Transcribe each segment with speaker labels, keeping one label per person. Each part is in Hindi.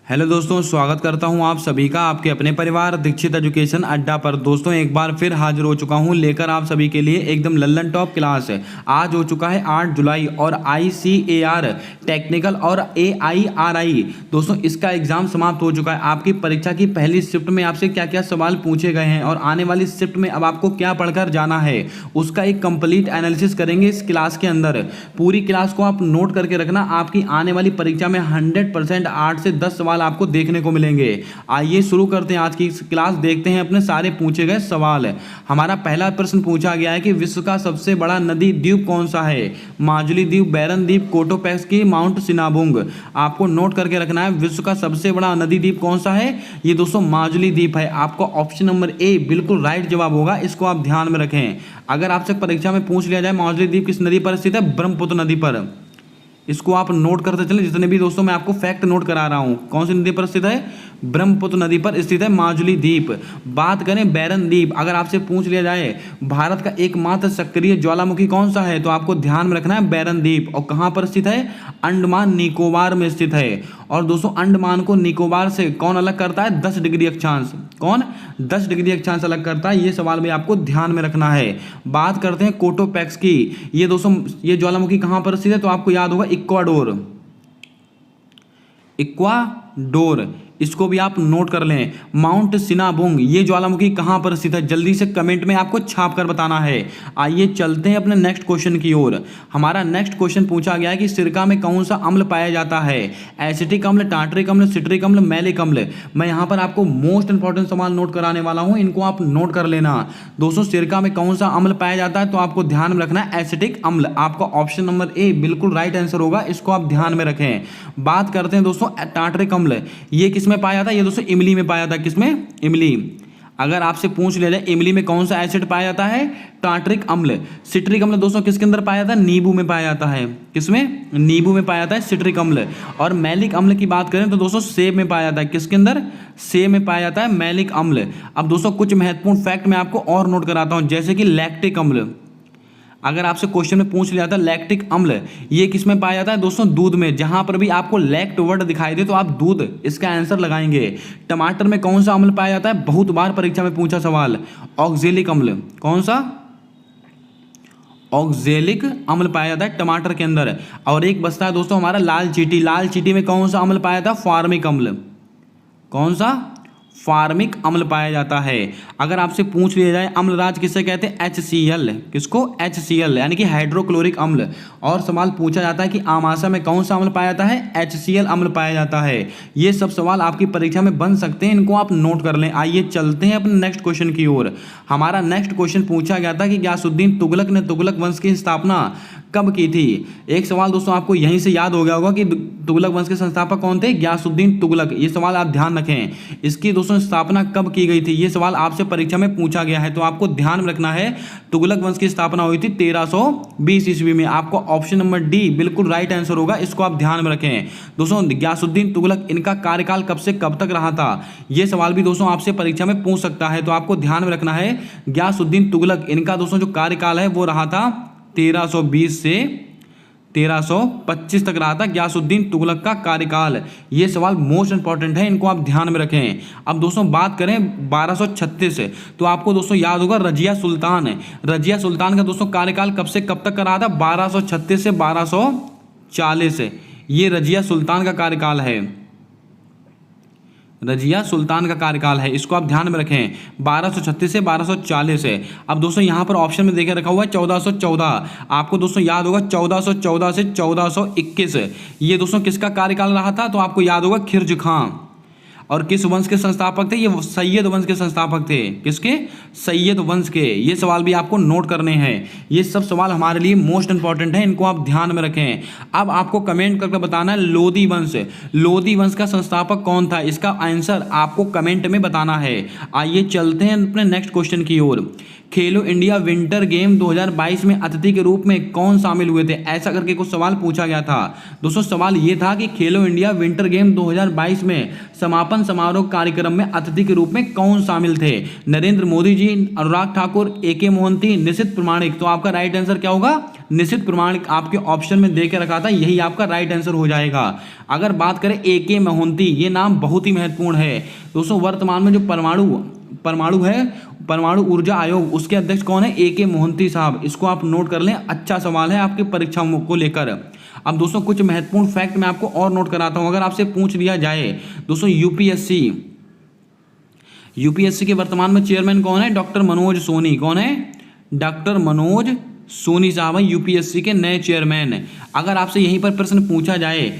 Speaker 1: हेलो दोस्तों, स्वागत करता हूं आप सभी का आपके अपने परिवार दीक्षित एजुकेशन अड्डा पर। दोस्तों एक बार फिर हाजिर हो चुका हूं लेकर आप सभी के लिए एकदम लल्लन टॉप क्लास। आज हो चुका है 8 जुलाई और ICAR टेक्निकल और AIRI दोस्तों इसका एग्जाम समाप्त हो चुका है। आपकी परीक्षा की पहली शिफ्ट में आपसे क्या क्या सवाल पूछे गए हैं और आने वाली शिफ्ट में अब आपको क्या पढ़कर जाना है उसका एक कंप्लीट एनालिसिस करेंगे इस क्लास के अंदर। पूरी क्लास को आप नोट करके रखना, आपकी आने वाली परीक्षा में 100% 8 से 10 सवाल आपको देखने को मिलेंगे। आइए शुरू करते हैं आज की क्लास, देखते हैं अपने सारे पूछे गए सवाल। हमारा पहला प्रश्न पूछा गया है कि विश्व का सबसे बड़ा नदी द्वीप कौन सा है? माजुली द्वीप, बैरन द्वीप, कोटोपैक्सकी, माउंट सिनाबुंग। आपको नोट करके रखना है विश्व का सबसे बड़ा नदी द्वीप कौन सा है। ये दोस्तों माजुली द्वीप है। आपको ऑप्शन नंबर ए बिल्कुल राइट जवाब होगा, इसको आप ध्यान में रखें। अगर आपसे परीक्षा में पूछ लिया जाए माजुली द्वीप किस नदी पर स्थित है, ब्रह्मपुत्र नदी पर। इसको आप नोट करते चलें। जितने भी दोस्तों मैं आपको फैक्ट नोट करा रहा हूं, कौन सी नदी पर स्थित है? ब्रह्मपुत्र नदी पर स्थित है माजुली द्वीप। बात करें बैरन द्वीप, अगर आपसे पूछ लिया जाए भारत का एकमात्र सक्रिय ज्वालामुखी कौन सा है, तो आपको ध्यान में रखना है बैरन द्वीप। और कहां पर स्थित है? अंडमान निकोबार में स्थित है। और दोस्तों अंडमान को निकोबार से कौन अलग करता है? 10 डिग्री अक्षांश। कौन 10 डिग्री अक्षांश अलग करता है? ये सवाल भी आपको ध्यान में रखना है। बात करते हैं कोटोपैक्स की। ये दोस्तों ये ज्वालामुखी कहां पर स्थित है, तो आपको याद होगा इक्वाडोर। इक्वाडोर, इसको भी आप नोट कर लें। माउंट सिनाबुंग, ये ज्वालामुखी कहां पर स्थित है, जल्दी से कमेंट में आपको छाप कर बताना है। आइए चलते हैं अपने नेक्स्ट क्वेश्चन की ओर। हमारा नेक्स्ट क्वेश्चन पूछा गया है कि सिरका में कौन सा अम्ल पाया जाता है? एसिटिक अम्ल, टार्टरिक अम्ल, सिट्रिक अम्ल, मैलिक अम्ल। मैं यहां पर आपको मोस्ट इंपॉर्टेंट सवाल नोट कराने वाला हूं, इनको आप नोट कर लेना। दोस्तों सिरका में कौन सा अम्ल पाया जाता है, तो आपको ध्यान में रखना है एसिटिक अम्ल। आपका ऑप्शन नंबर ए बिल्कुल राइट आंसर होगा, इसको आप ध्यान में रखें। बात करते हैं दोस्तों टार्टरिक अम्ल, ये किसमें पाया था? ये दोस्तों इमली में पाया था। किसमें? इमली। अगर आपसे पूछ लिया जाए इमली में कौन सा एसिड पाया जाता है? टार्टरिक अम्ल। सिट्रिक अम्ल दोस्तों किसके अंदर पाया जाता है? नींबू में पाया जाता है। किसमें? नींबू में पाया जाता है सिट्रिक अम्ल। और मैलिक अम्ल की बात करें तो दोस्तों सेब में पाया जाता है। किसके अंदर? सेब में पाया जाता है मैलिक अम्ल। अब दोस्तों कुछ महत्वपूर्ण फैक्ट मैं आपको और नोट कराता हूं, जैसे कि लैक्टिक अम्ल। अगर आपसे क्वेश्चन में पूछ लिया था लैक्टिक अम्ल ये किस में पाया जाता है? दोस्तों दूध में। जहां पर भी आपको लैक्ट वर्ड दिखाई दे तो आप दूध इसका आंसर लगाएंगे। टमाटर में कौन सा अम्ल पाया जाता है? बहुत बार परीक्षा में पूछा सवाल, ऑक्जेलिक अम्ल। कौन सा? ऑक्जेलिक अम्ल पाया जाता है टमाटर के अंदर। और एक बचता है दोस्तों हमारा लाल चींटी। लाल चींटी में कौन सा अम्ल पाया जाता है? फॉर्मिक अम्ल। कौन सा? फार्मिक अम्ल पाया जाता है। अगर आपसे पूछ लिया जाए अम्लराज किसे कहते हैं? HCl। किसको? HCl यानी कि हाइड्रोक्लोरिक अम्ल। और सवाल पूछा जाता है कि आमाशय में कौन सा अम्ल पाया जाता है? HCl अम्ल पाया जाता है। ये सब सवाल आपकी परीक्षा में बन सकते हैं, इनको आप नोट कर लें। आइए चलते हैं अपने नेक्स्ट क्वेश्चन की ओर। हमारा नेक्स्ट क्वेश्चन पूछा गया था कि गयासुद्दीन तुगलक ने तुगलक वंश की स्थापना कब की थी? एक सवाल दोस्तों आपको यहीं से याद हो गया होगा कि तुगलक वंश के संस्थापक कौन थे? गयासुद्दीन तुगलक। ये सवाल आप ध्यान रखें। इसकी दोस्तों स्थापना कब की गई थी? ये सवाल आपसे परीक्षा में पूछा गया है, तो आपको ध्यान में रखना है तुगलक वंश की स्थापना हुई थी 1320 ईस्वी में। आपको ऑप्शन नंबर डी बिल्कुल राइट आंसर होगा, इसको आप ध्यान में रखें। दोस्तों गयासुद्दीन तुगलक इनका कार्यकाल कब से कब तक रहा था? ये सवाल भी दोस्तों आपसे परीक्षा में पूछ सकता है, तो आपको ध्यान में रखना है गयासुद्दीन तुगलक इनका दोस्तों जो कार्यकाल है वो रहा था 1320 से 1325 तक रहा था गयासुद्दीन तुगलक का कार्यकाल। ये सवाल मोस्ट इंपॉर्टेंट है, इनको आप ध्यान में रखें। अब दोस्तों बात करें 1236 तो आपको दोस्तों याद होगा रजिया सुल्तान। रजिया सुल्तान का दोस्तों कार्यकाल कब से कब तक का रहा था? 1236 से 1240। ये रजिया सुल्तान का कार्यकाल है। रजिया सुल्तान का कार्यकाल है, इसको आप ध्यान में रखें। 1236 से 1240 है। अब दोस्तों यहां पर ऑप्शन में देखे रखा हुआ है 1414। आपको दोस्तों याद होगा 1414 से 1421। ये दोस्तों किसका कार्यकाल रहा था? तो आपको याद होगा खिरज खां। और किस वंश के संस्थापक थे? ये सैयद वंश के संस्थापक थे। किसके? सैयद वंश के। ये सवाल भी आपको नोट करने हैं। ये सब सवाल हमारे लिए मोस्ट इंपॉर्टेंट है, इनको आप ध्यान में रखें। अब आपको कमेंट करके बताना है लोधी वंश। लोधी वंश का संस्थापक कौन था? इसका आंसर आपको कमेंट में बताना है। आइए चलते हैं अपने नेक्स्ट क्वेश्चन की ओर। खेलो इंडिया विंटर गेम 2022 में अतिथि के रूप में कौन शामिल हुए थे? ऐसा करके कुछ सवाल पूछा गया था। दोस्तों सवाल ये था कि खेलो इंडिया विंटर गेम 2022 में समापन समारोह कार्यक्रम में अतिथि के रूप में कौन शामिल थे? नरेंद्र मोदी जी, अनुराग ठाकुर, ए.के. मोहंती, निशित प्रामाणिक। तो आपका राइट आंसर क्या होगा? निशित प्रामाणिक आपके ऑप्शन में दे के रखा था, यही आपका राइट आंसर हो जाएगा। अगर बात करें ए.के. मोहंती, ये नाम बहुत ही महत्वपूर्ण है दोस्तों। वर्तमान में जो परमाणु ऊर्जा आयोग, उसके अध्यक्ष कौन है? ए.के. मोहंती साहब। इसको आप नोट कर लें, अच्छा सवाल है आपकी परीक्षाओं को लेकर। अब दोस्तों कुछ महत्वपूर्ण फैक्ट मैं आपको और नोट कराता हूं। अगर आपसे पूछ लिया जाए दोस्तों यूपीएससी के वर्तमान में चेयरमैन कौन है? डॉक्टर मनोज सोनी। कौन है? डॉक्टर मनोज सोनी साहब हैं यूपीएससी के नए चेयरमैन। अगर आपसे यहीं पर प्रश्न पूछा जाए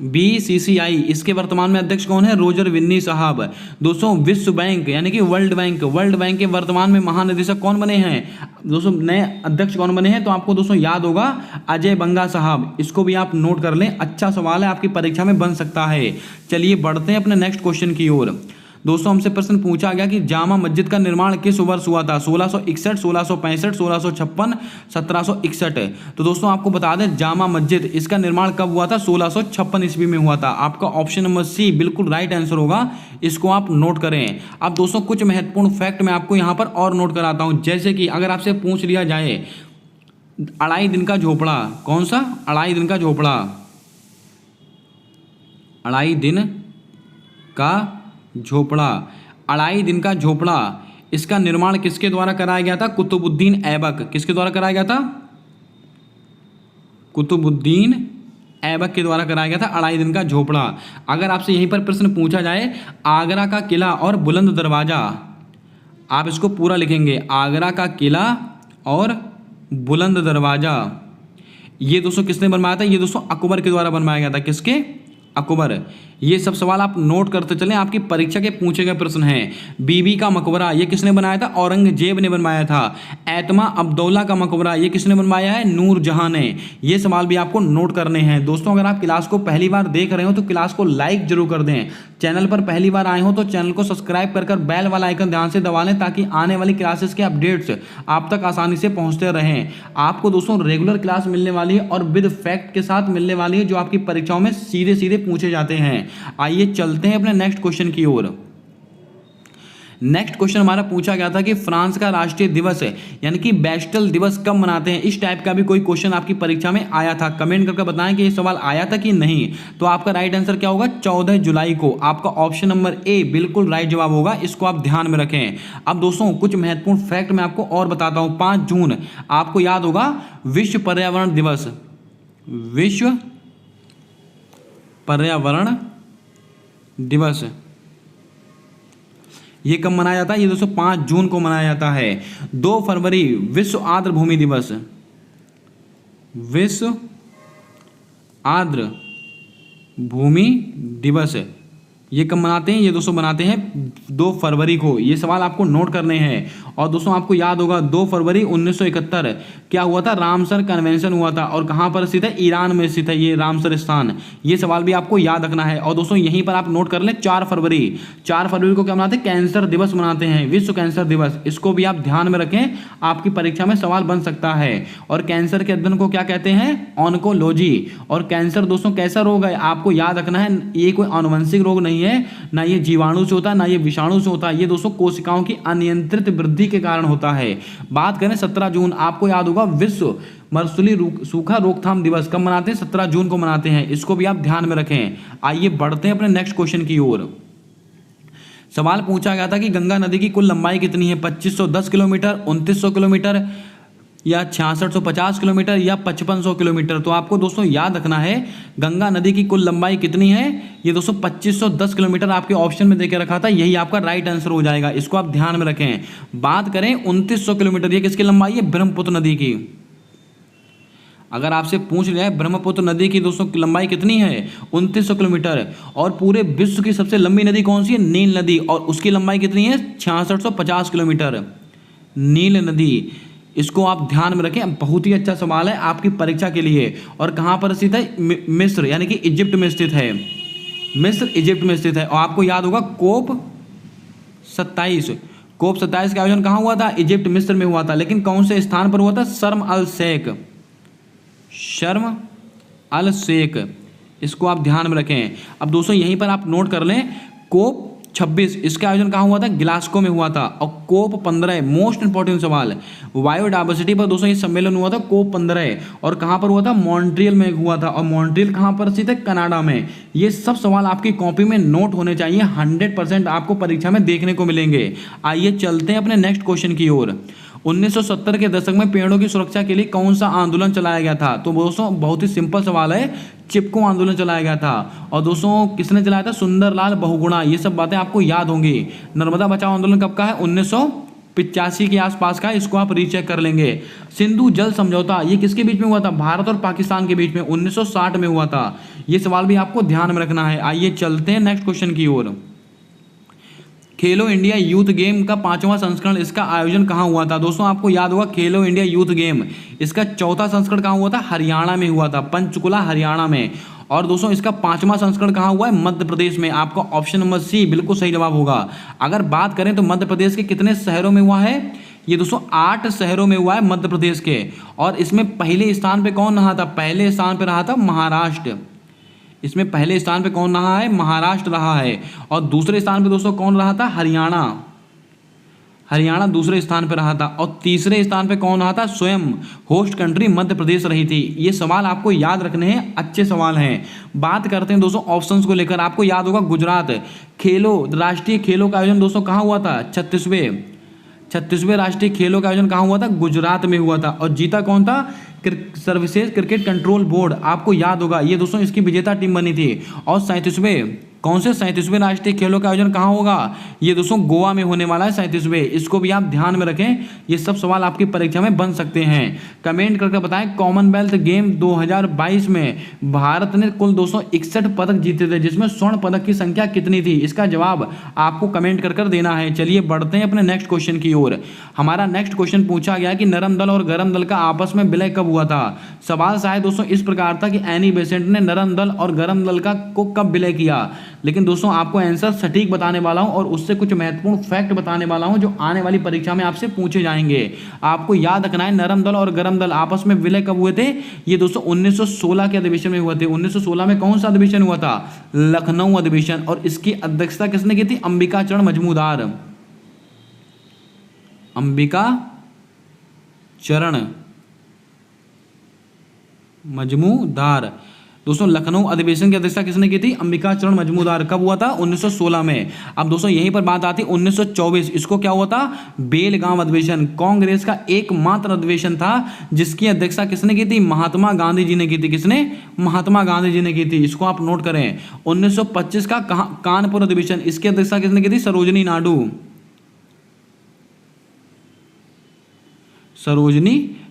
Speaker 1: बीसीसीआई, इसके वर्तमान में अध्यक्ष कौन है? रोजर विन्नी साहब। दोस्तों विश्व बैंक यानी कि वर्ल्ड बैंक के वर्तमान में महानिदेशक कौन बने हैं? दोस्तों नए अध्यक्ष कौन बने हैं? तो आपको दोस्तों याद होगा अजय बंगा साहब। इसको भी आप नोट कर लें, अच्छा सवाल है, आपकी परीक्षा में बन सकता है। चलिए बढ़ते हैं अपने नेक्स्ट क्वेश्चन की ओर। दोस्तों हमसे प्रश्न पूछा गया कि जामा मस्जिद का निर्माण किस वर्ष हुआ था? 1661, 1665, 1656, 1761। तो दोस्तों आपको बता दें जामा मस्जिद, इसका निर्माण कब हुआ था? 1656 ईस्वी में हुआ था। आपका ऑप्शन नंबर सी बिल्कुल राइट आंसर होगा, इसको आप नोट करें। अब दोस्तों कुछ महत्वपूर्ण फैक्ट मैं आपको यहाँ पर और नोट कराता हूँ। जैसे कि अगर आपसे पूछ लिया जाए अढ़ाई दिन का झोपड़ा, कौन सा? अढ़ाई दिन का झोपड़ा, अढ़ाई दिन का झोपड़ा, इसका निर्माण किसके द्वारा कराया गया था? कुतुबुद्दीन ऐबक। किसके द्वारा कराया गया था? कुतुबुद्दीन ऐबक के द्वारा कराया गया था अढ़ाई दिन का झोपड़ा। अगर आपसे यहीं पर प्रश्न पूछा जाए आगरा का किला और बुलंद दरवाजा, आप इसको पूरा लिखेंगे, आगरा का किला और बुलंद दरवाजा, ये दोस्तों किसने बनवाया था? ये दोस्तों अकबर के द्वारा बनवाया गया था। किसके? अकबर। ये सब सवाल आप नोट करते चलें, आपकी परीक्षा के पूछे गए प्रश्न हैं। बीबी का मकबरा, ये किसने बनवाया था? औरंगजेब ने बनवाया था। एतमा अब्दौला का मकबरा, ये किसने बनवाया है? नूरजहां ने। ये सवाल भी आपको नोट करने हैं। दोस्तों अगर आप क्लास को पहली बार देख रहे हो तो क्लास को लाइक जरूर कर दें। चैनल पर पहली बार आए हो तो चैनल को सब्सक्राइब कर बेल वाला आइकन ध्यान से दबा लें, ताकि आने वाली क्लासेस के अपडेट्स आप तक आसानी से पहुंचते रहें। आपको दोस्तों रेगुलर क्लास मिलने वाली है और विद फैक्ट के साथ मिलने वाली है, जो आपकी परीक्षाओं में सीधे सीधे पूछे जाते हैं। आइए चलते हैं अपने नेक्स्ट क्वेश्चन की ओर। नेक्स्ट क्वेश्चन हमारा पूछा गया था कि फ्रांस का राष्ट्रीय दिवस है यानी कि बैस्टल दिवस कब मनाते हैं? इस टाइप का भी कोई क्वेश्चन आपकी परीक्षा में आया था। कमेंट करके बताएं कि ये सवाल आया था कि नहीं। तो आपका राइट आंसर क्या होगा? 14 जुलाई को। आपका ऑप्शन नंबर ए बिल्कुल राइट जवाब होगा, इसको आप ध्यान में रखें। अब दोस्तों कुछ महत्वपूर्ण फैक्ट मैं आपको और बताता हूं। 5 जून आपको याद होगा विश्व पर्यावरण दिवस। विश्व पर्यावरण दिवस ये कब मनाया जाता है? ये दोस्तों 5 जून को मनाया जाता है। 2 फरवरी विश्व आर्द्र भूमि दिवस। विश्व आर्द्र भूमि दिवस ये कब मनाते हैं? ये दोस्तों मनाते हैं 2 फरवरी को। ये सवाल आपको नोट करने हैं। और दोस्तों आपको याद होगा 2 फरवरी 1971 क्या हुआ था? रामसर कन्वेंशन हुआ था। और कहाँ पर स्थित है? ईरान में स्थित है ये रामसर स्थान। ये सवाल भी आपको याद रखना है। और दोस्तों यहीं पर आप नोट कर लें 4 फरवरी को क्या मनाते हैं? कैंसर दिवस मनाते हैं, विश्व कैंसर दिवस। इसको भी आप ध्यान में रखें, आपकी परीक्षा में सवाल बन सकता है। और कैंसर के अध्ययन को क्या कहते हैं? ऑन्कोलॉजी। और कैंसर दोस्तों कैसा रोग है? आपको याद रखना है, ये कोई आनुवंशिक रोग नहीं है, ना ये जीवाणु से होता है, ना ये विषाणु से होता है। ये दोस्तों कोशिकाओं की अनियंत्रित वृद्धि के कारण होता है। बात करें 17 जून, आपको याद होगा विश्व मरसुली सूखा रोकथाम दिवस कब मनाते हैं? 17 जून को मनाते हैं। इसको भी आप ध्यान में रखें। आइए बढ़ते हैं अपने नेक्स्ट क्वेश्चन की ओर। सवाल पूछा गया था कि गंगा नदी की कुल लंबाई कितनी है? 2510 किलोमीटर, 2900 किलोमीटर, या 6650 किलोमीटर, या 5500 किलोमीटर। तो आपको दोस्तों याद रखना है गंगा नदी की कुल लंबाई कितनी है? ये दोस्तों 2510 किलोमीटर आपके ऑप्शन में देके रखा था, यही आपका राइट आंसर हो जाएगा। इसको आप ध्यान में रखें। बात करें 2900 किलोमीटर, ये किसकी लंबाई है? ब्रह्मपुत्र नदी की। अगर आपसे पूछ लिया है ब्रह्मपुत्र नदी की दोस्तों की लंबाई कितनी है? 2900 किलोमीटर। और पूरे विश्व की सबसे लंबी नदी कौन सी है? नील नदी। और उसकी लंबाई कितनी है? 6650 किलोमीटर, नील नदी। इसको आप ध्यान में रखें, बहुत ही अच्छा सवाल है आपकी परीक्षा के लिए। और कहाँ पर स्थित है? मिस्र यानी कि इजिप्ट में स्थित है। मिस्र इजिप्ट में स्थित है। और आपको याद होगा COP 27 कोप 27 का आयोजन कहाँ हुआ था? इजिप्ट, मिस्र में हुआ था। लेकिन कौन से स्थान पर हुआ था? शर्म अल शेख, शर्म अल शेख, इसको आप ध्यान में रखें। अब दोस्तों यहीं पर आप नोट कर लें, कोप 26 इसका आयोजन कहाँ हुआ था? ग्लासगो में हुआ था। और कोप 15 मोस्ट इंपॉर्टेंट सवाल, बायोडायवर्सिटी पर दोस्तों ये सम्मेलन हुआ था कोप 15, और कहाँ पर हुआ था? मॉन्ट्रियल में हुआ था। और मॉन्ट्रियल कहाँ पर स्थित है? कनाडा में। ये सब सवाल आपकी कॉपी में नोट होने चाहिए, 100% आपको परीक्षा में देखने को मिलेंगे। आइए चलते हैं अपने नेक्स्ट क्वेश्चन की ओर। 1970 के दशक में पेड़ों की सुरक्षा के लिए कौन सा आंदोलन चलाया गया था? तो दोस्तों बहुत ही सिंपल सवाल है, चिपको आंदोलन चलाया गया था। और दोस्तों किसने चलाया था? सुंदरलाल बहुगुणा। ये सब बातें आपको याद होंगी। नर्मदा बचाओ आंदोलन कब का है? 1985 के आसपास का, इसको आप रीचेक कर लेंगे। सिंधु जल समझौता ये किसके बीच में हुआ था? भारत और पाकिस्तान के बीच में 1960 में हुआ था। ये सवाल भी आपको ध्यान में रखना है। आइए चलते हैं नेक्स्ट क्वेश्चन की ओर। खेलो इंडिया यूथ गेम का 5वां संस्करण, इसका आयोजन कहाँ हुआ था? दोस्तों आपको याद होगा खेलो इंडिया यूथ गेम, इसका 4था संस्करण कहाँ हुआ था? हरियाणा में हुआ था, पंचकुला हरियाणा में। और दोस्तों इसका 5वां संस्करण कहाँ हुआ है? मध्य प्रदेश में। आपका ऑप्शन नंबर सी बिल्कुल सही जवाब होगा। अगर बात करें तो मध्य प्रदेश के कितने शहरों में हुआ है? ये दोस्तों 8 शहरों में हुआ है मध्य प्रदेश के। और इसमें पहले स्थान पे कौन रहा था? पहले स्थान पे रहा था महाराष्ट्र। इसमें पहले स्थान पे कौन रहा है? महाराष्ट्र रहा है। और दूसरे स्थान पे दोस्तों कौन रहा था? हरियाणा। हरियाणा दूसरे स्थान पे रहा था। और तीसरे स्थान पे कौन रहा था? स्वयं होस्ट कंट्री मध्य प्रदेश रही थी। ये सवाल आपको याद रखने हैं, अच्छे सवाल हैं। बात करते हैं दोस्तों ऑप्शंस को लेकर। आपको याद होगा गुजरात खेलो, राष्ट्रीय खेलों का आयोजन दोस्तों कहाँ हुआ था? 36वें राष्ट्रीय खेलों का आयोजन कहाँ हुआ था? गुजरात में हुआ था। और जीता कौन था? Services cricket control board. आपको याद होगा ये दोस्तों इसकी विजेता टीम बनी थी। और 37वें राष्ट्रीय खेलों का आयोजन कहाँ होगा? ये दोस्तों गोवा में होने वाला है 37वें। इसको भी आप ध्यान में रखें, ये सब सवाल आपकी परीक्षा में बन सकते हैं। कमेंट करके बताएं कॉमनवेल्थ गेम 2022 में भारत ने कुल 261 पदक जीते थे, जिसमें स्वर्ण पदक की संख्या कितनी थी? इसका जवाब आपको कमेंट कर देना है। चलिए बढ़ते हैं अपने नेक्स्ट क्वेश्चन की ओर। हमारा नेक्स्ट क्वेश्चन पूछा गया कि नरम दल और गरम दल का आपस में विलय कब हुआ था? सवाल शायद दोस्तों इस प्रकार था कि एनी बेसेंट ने नरम दल और गरम दल को कब विलय किया। लेकिन दोस्तों आपको आंसर सटीक बताने वाला हूं और उससे कुछ महत्वपूर्ण फैक्ट बताने वाला हूं जो आने वाली परीक्षा में आपसे पूछे जाएंगे। आपको याद रखना है नरम दल और गरम दल आपस में विलय कब हुए थे? ये दोस्तों 1916 के अधिवेशन में हुए थे। 1916 में कौन सा अधिवेशन हुआ था? लखनऊ अधिवेशन। और इसकी अध्यक्षता किसने की थी? अंबिका चरण मजमूदार। अंबिका चरण मजमूदार। दोस्तों लखनऊ अधिवेशन की अध्यक्षता किसने की थी? अंबिका चरण मजमूदार। कब हुआ था? 1916 में। अब दोस्तों यहीं पर बात आती 1924, इसको क्या हुआ था? बेलगांव अधिवेशन। कांग्रेस का एकमात्र अधिवेशन था जिसकी अध्यक्षता किसने की थी? महात्मा गांधी जी ने की थी। किसने? महात्मा गांधी जी ने की थी। इसको आप नोट करें। 1925 का कानपुर अधिवेशन, इसकी अध्यक्षता किसने की थी? सरोजनी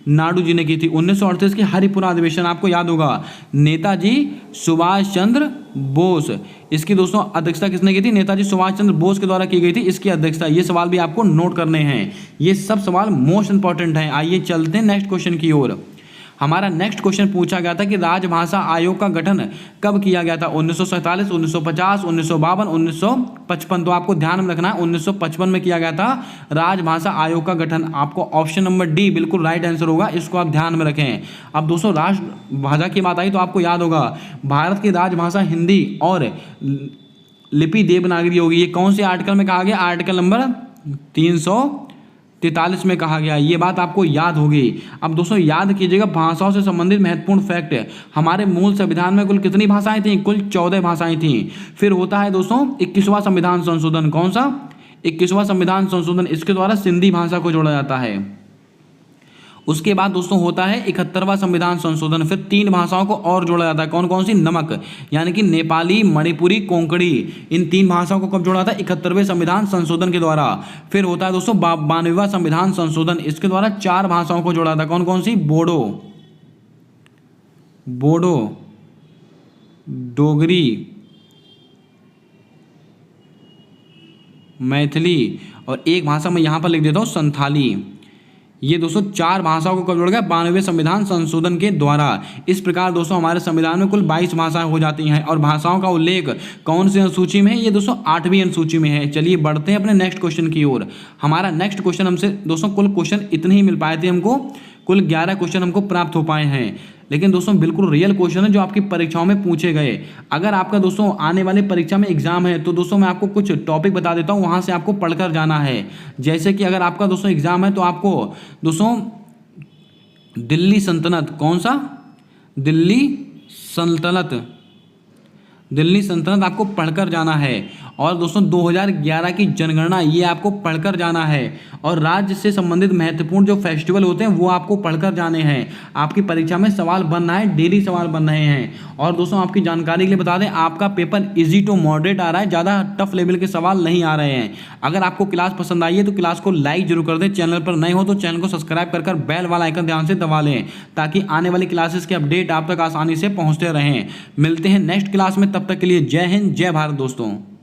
Speaker 1: नायडू जी ने की थी। 1938 की हरिपुरा अधिवेशन आपको याद होगा, नेताजी सुभाष चंद्र बोस। इसकी दोस्तों अध्यक्षता किसने की थी? नेताजी सुभाष चंद्र बोस के द्वारा की गई थी इसकी अध्यक्षता। ये सवाल भी आपको नोट करने हैं, ये सब सवाल मोस्ट इंपॉर्टेंट हैं। आइए चलते हैं नेक्स्ट क्वेश्चन की ओर। हमारा नेक्स्ट क्वेश्चन पूछा गया था कि राजभाषा आयोग का गठन कब किया गया था? 1947, 1950, 1952, 1955। तो आपको ध्यान में रखना है 1955 में किया गया था राजभाषा आयोग का गठन। आपको ऑप्शन नंबर डी बिल्कुल राइट आंसर होगा, इसको आप ध्यान में रखें। अब दोस्तों राष्ट्रभाषा की बात आई तो आपको याद होगा भारत की राजभाषा हिंदी और लिपि देवनागरी होगी। ये कौन से आर्टिकल में कहा गया? आर्टिकल नंबर 343 में कहा गया। ये बात आपको याद होगी। अब दोस्तों याद कीजिएगा भाषाओं से संबंधित महत्वपूर्ण फैक्ट, हमारे मूल संविधान में कुल कितनी भाषाएं थी? कुल 14 भाषाएं थी। फिर होता है दोस्तों 21वां संविधान संशोधन। कौन सा? 21वां संविधान संशोधन। इसके द्वारा सिंधी भाषा को जोड़ा जाता है। उसके बाद दोस्तों होता है 71वां संविधान संशोधन। फिर 3 भाषाओं को और जोड़ा जाता है। कौन कौन सी? नमक, यानी कि नेपाली, मणिपुरी, कोंकणी। इन 3 भाषाओं को कब जोड़ा जाता है? 71वें संविधान संशोधन के द्वारा। फिर होता है दोस्तों 92वां संविधान संशोधन। इसके द्वारा 4 भाषाओं को जोड़ा जाता है। कौन कौन सी? बोडो, डोगरी, मैथिली और एक भाषा मैं यहां पर लिख देता हूं संथाली। ये दोस्तों 4 भाषाओं को कब जोड़ा गया? 92वें संविधान संशोधन के द्वारा। इस प्रकार दोस्तों हमारे संविधान में कुल 22 भाषाएं हो जाती हैं। और भाषाओं का उल्लेख कौन सी अनुसूची में है? ये दोस्तों 8वीं अनुसूची में है। चलिए बढ़ते हैं अपने नेक्स्ट क्वेश्चन की ओर। हमारा नेक्स्ट क्वेश्चन हमसे दोस्तों कुल क्वेश्चन इतने ही मिल पाए थे हमको, कुल 11 क्वेश्चन हमको प्राप्त हो पाए हैं। लेकिन दोस्तों बिल्कुल रियल क्वेश्चन है जो आपकी परीक्षाओं में पूछे गए। अगर आपका दोस्तों आने वाले परीक्षा में एग्जाम है तो दोस्तों मैं आपको कुछ टॉपिक बता देता हूँ, वहाँ से आपको पढ़कर जाना है। जैसे कि अगर आपका दोस्तों एग्जाम है तो आपको दोस्तों दिल्ली सल्तनत, कौन सा? दिल्ली सल्तनत आपको पढ़कर जाना है। और दोस्तों 2011 की जनगणना ये आपको पढ़कर जाना है। और राज्य से संबंधित महत्वपूर्ण जो फेस्टिवल होते हैं वो आपको पढ़कर जाने हैं। आपकी परीक्षा में सवाल बन रहा है, डेली सवाल बन रहे हैं। और दोस्तों आपकी जानकारी के लिए बता दें, आपका पेपर इजी टू मॉडरेट आ रहा है, ज़्यादा टफ लेवल के सवाल नहीं आ रहे हैं। अगर आपको क्लास पसंद आई है तो क्लास को लाइक जरूर कर दें। चैनल पर नए हो तो चैनल को सब्सक्राइब कर बेल वाला आइकन ध्यान से दबा लें, ताकि आने वाली क्लासेस के अपडेट आप तक आसानी से पहुँचते रहें। मिलते हैं नेक्स्ट क्लास में, तब तक के लिए जय हिंद, जय भारत दोस्तों।